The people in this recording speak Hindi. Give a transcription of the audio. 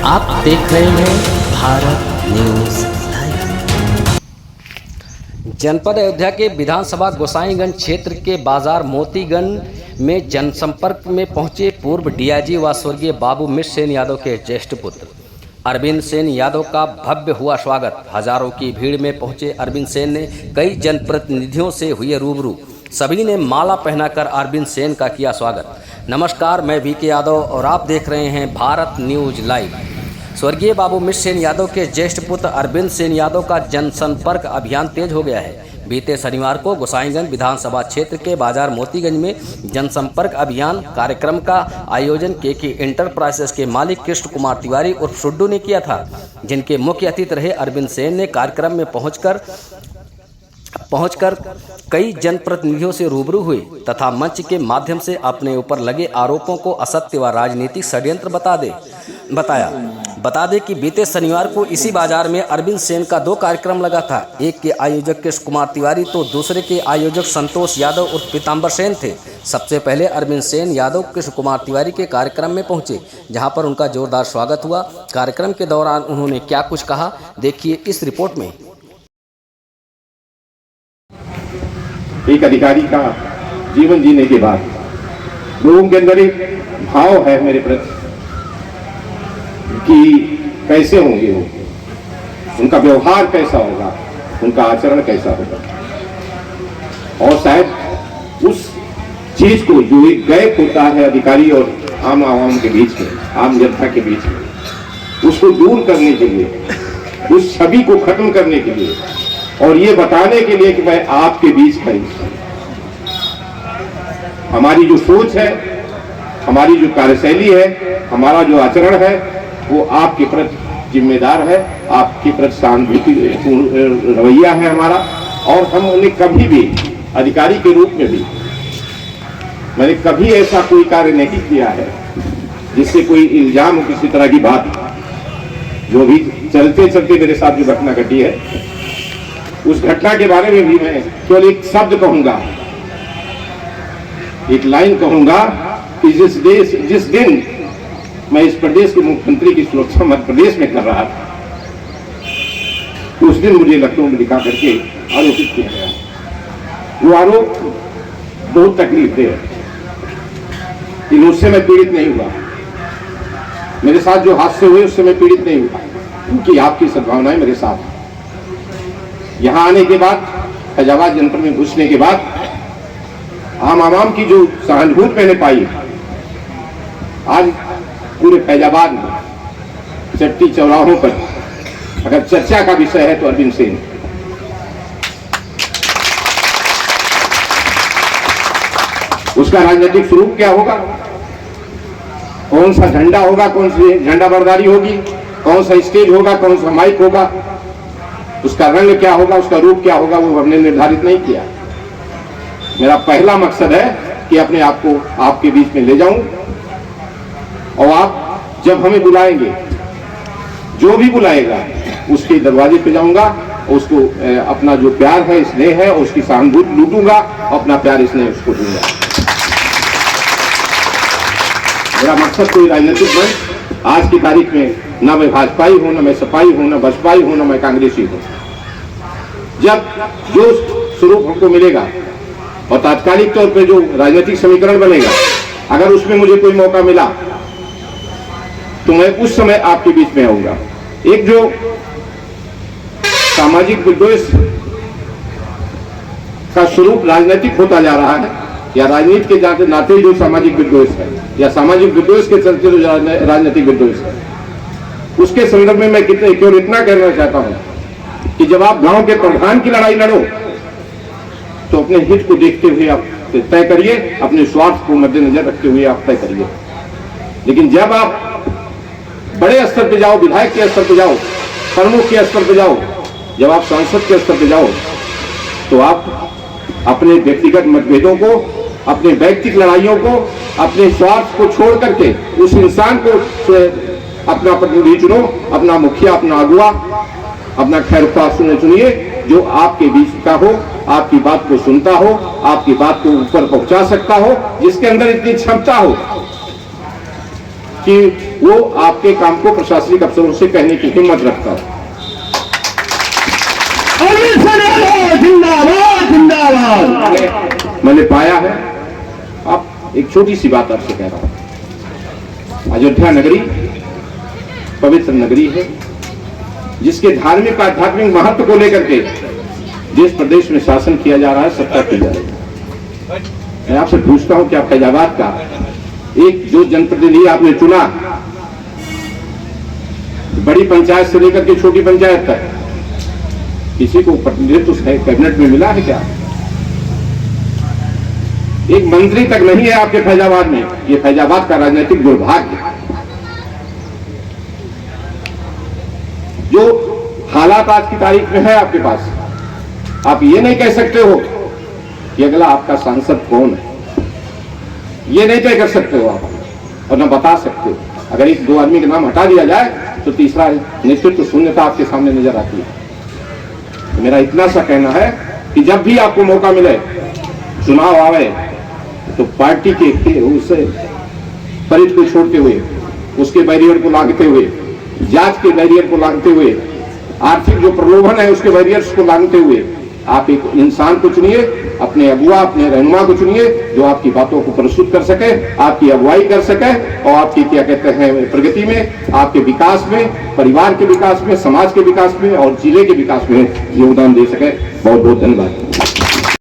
आप देख रहे हैं भारत न्यूज लाइव। जनपद अयोध्या के विधानसभा गोसाईगंज क्षेत्र के बाजार मोतीगंज में जनसंपर्क में पहुंचे पूर्व डीआईजी व स्वर्गीय बाबू मिश्र सेन यादव के ज्येष्ठ पुत्र अरविंद सेन यादव का भव्य हुआ स्वागत। हजारों की भीड़ में पहुंचे अरविंद सेन ने कई जनप्रतिनिधियों से हुए रूबरू। सभी ने माला पहनाकर अरविंद सेन का किया स्वागत। नमस्कार, मैं वीके यादव और आप देख रहे हैं भारत न्यूज लाइव। स्वर्गीय बाबू मिश्र सेन यादव के ज्येष्ठ पुत्र अरविंद सेन यादव का जनसंपर्क अभियान तेज हो गया है। बीते शनिवार को गोसाईगंज विधानसभा क्षेत्र के बाजार मोतीगंज में जनसंपर्क अभियान कार्यक्रम का आयोजन केके इंटरप्राइजेस के मालिक कृष्ण कुमार तिवारी उर्फ सुड्डू ने किया था, जिनके मुख्य अतिथि रहे अरविंद सेन ने कार्यक्रम में पहुंचकर कई जनप्रतिनिधियों से रूबरू हुए तथा मंच के माध्यम से अपने ऊपर लगे आरोपों को असत्य व राजनीतिक षड्यंत्र बता दे कि बीते शनिवार को इसी बाजार में अरविंद सेन का 2 कार्यक्रम लगा था। एक के आयोजक कृष्ण कुमार तिवारी तो दूसरे के आयोजक संतोष यादव उर्फ पीताम्बर सेन थे। सबसे पहले अरविंद सेन यादव कृष्ण कुमार तिवारी के कार्यक्रम में पहुंचे, जहां पर उनका जोरदार स्वागत हुआ। कार्यक्रम के दौरान उन्होंने क्या कुछ कहा, देखिए इस रिपोर्ट में। एक अधिकारी का जीवन जीने के बाद लोगों के अंदर एक भाव है मेरे प्रति कि कैसे होंगे वो, उनका व्यवहार कैसा होगा, उनका आचरण कैसा होगा, और शायद उस चीज को जो एक गैप होता है अधिकारी और आम आवाम के बीच में, आम जनता के बीच में, उसको दूर करने के लिए, उस छवि को खत्म करने के लिए और ये बताने के लिए कि मैं आपके बीच खड़ी। हमारी जो सोच है, हमारी जो कार्यशैली है, हमारा जो आचरण है, वो आपके प्रति जिम्मेदार है, आपके प्रति सहानुभूति रवैया है हमारा। और हम उन्हें कभी भी अधिकारी के रूप में भी मैंने कभी ऐसा कोई कार्य नहीं किया है जिससे कोई इल्जाम हो किसी तरह की बात। जो भी चलते चलते मेरे साथ जो घटना घटी है, उस घटना के बारे में भी मैं केवल एक शब्द कहूंगा, एक लाइन कहूंगा कि जिस दिन मैं इस प्रदेश के मुख्यमंत्री की सुरक्षा मध्य प्रदेश में कर रहा था, उस दिन मुझे लखनऊ में दिखा करके आरोपित किया गया। वो आरोप बहुत तकलीफ दे, लेकिन उससे मैं पीड़ित नहीं हुआ। मेरे साथ जो हादसे हुए उससे मैं पीड़ित नहीं हुआ, क्योंकि आपकी सद्भावनाएं मेरे साथ। यहां आने के बाद, फैजाबाद जनपद में घुसने के बाद आम आवाम की जो सहानुभूति मैंने पाई, आज पूरे फैजाबाद में चट्टी चौराहों पर अगर चर्चा का विषय है तो अरविंद सेन। उसका राजनीतिक स्वरूप क्या होगा, कौन सा झंडा होगा, कौन सी झंडा बरदारी होगी, कौन सा स्टेज होगा, कौन सा माइक होगा, उसका रंग क्या होगा, उसका रूप क्या होगा, वो हमने निर्धारित नहीं किया। मेरा पहला मकसद है कि अपने आप को आपके बीच में ले जाऊं, और आप जब हमें बुलाएंगे, जो भी बुलाएगा उसके दरवाजे पे जाऊंगा, उसको अपना जो प्यार है, स्नेह है, उसकी सहानुभूति लूटूंगा, अपना प्यार स्नेह उसको दूंगा। मेरा मकसद कोई राजनीतिक मंच आज की तारीख में ना मैं भाजपाई हूं, ना मैं सपाई हूं, ना बसपाई हूं, ना मैं कांग्रेसी हूं। जब जो स्वरूप हमको मिलेगा और तात्कालिक तौर पे जो राजनीतिक समीकरण बनेगा, अगर उसमें मुझे कोई मौका मिला तो मैं उस समय आपके बीच में आऊंगा। एक जो सामाजिक विद्वेष का स्वरूप राजनीतिक होता जा रहा है, या राजनीति के नाते जो सामाजिक विद्वेष है, या सामाजिक विद्वेष के चलते जो राजनीतिक विद्वेष है, उसके संदर्भ में मैं केवल इतना कहना चाहता हूं कि जब आप गांव के प्रधान की लड़ाई लड़ो तो अपने हित को देखते हुए आप तय करिए, अपने स्वार्थ को मद्देनजर रखते हुए आप तय करिए। लेकिन जब आप बड़े स्तर पे जाओ, विधायक के स्तर पे जाओ, प्रमुख के स्तर पे जाओ, जब आप सांसद के स्तर पे जाओ, तो आप अपने व्यक्तिगत मतभेदों को, अपने व्यक्तिगत लड़ाइयों को, अपने स्वार्थ को छोड़ करके उस इंसान को अपना प्रतिनिधि चुनो, अपना मुखिया, अपना अगुआ, अपना खैरख्वाह चुनिए, जो आपके बीच का हो, आपकी बात को सुनता हो, आपकी बात को ऊपर पहुंचा सकता हो, जिसके अंदर इतनी क्षमता हो कि वो आपके काम को प्रशासनिक अफसरों से कहने की हिम्मत रखता है। जिंदाबाद जिंदाबाद। मैंने पाया है। अब एक छोटी सी बात आपसे कह रहा हूं। अयोध्या नगरी पवित्र नगरी है, जिसके धार्मिक आध्यात्मिक महत्व को लेकर के देश प्रदेश में शासन किया जा रहा है, सत्ता की जा रही है। मैं आपसे पूछता हूं कि आप फैजाबाद का एक जो जनप्रतिनिधि आपने चुना, बड़ी पंचायत से लेकर के छोटी पंचायत तक, किसी को प्रतिनिधित्व कैबिनेट में मिला है क्या? एक मंत्री तक नहीं है आपके फैजाबाद में। ये फैजाबाद का राजनीतिक दुर्भाग्य है। जो हालात आज की तारीख में है आपके पास, आप ये नहीं कह सकते हो कि अगला आपका सांसद कौन है, ये नहीं तय कर सकते हो आप, और न बता सकते हो। अगर एक दो आदमी के नाम हटा दिया जाए तो तीसरा नेतृत्व शून्यता आपके सामने नजर आती है। तो मेरा इतना सा कहना है कि जब भी आपको मौका मिले, चुनाव आवे, तो पार्टी के उस परिध को छोड़ते हुए, उसके बैरियर को लांघते हुए, जात के बैरियर को लांघते हुए, आर्थिक जो प्रलोभन है उसके बैरियर्स को लांघते हुए आप एक इंसान को चुनिए, अपने अगुआ, अपने रहनुमा को चुनिए, जो आपकी बातों को प्रस्तुत कर सके, आपकी अगुवाई कर सके, और आपकी क्या कहते हैं प्रगति में, आपके विकास में, परिवार के विकास में, समाज के विकास में और जिले के विकास में योगदान दे सके। बहुत बहुत धन्यवाद।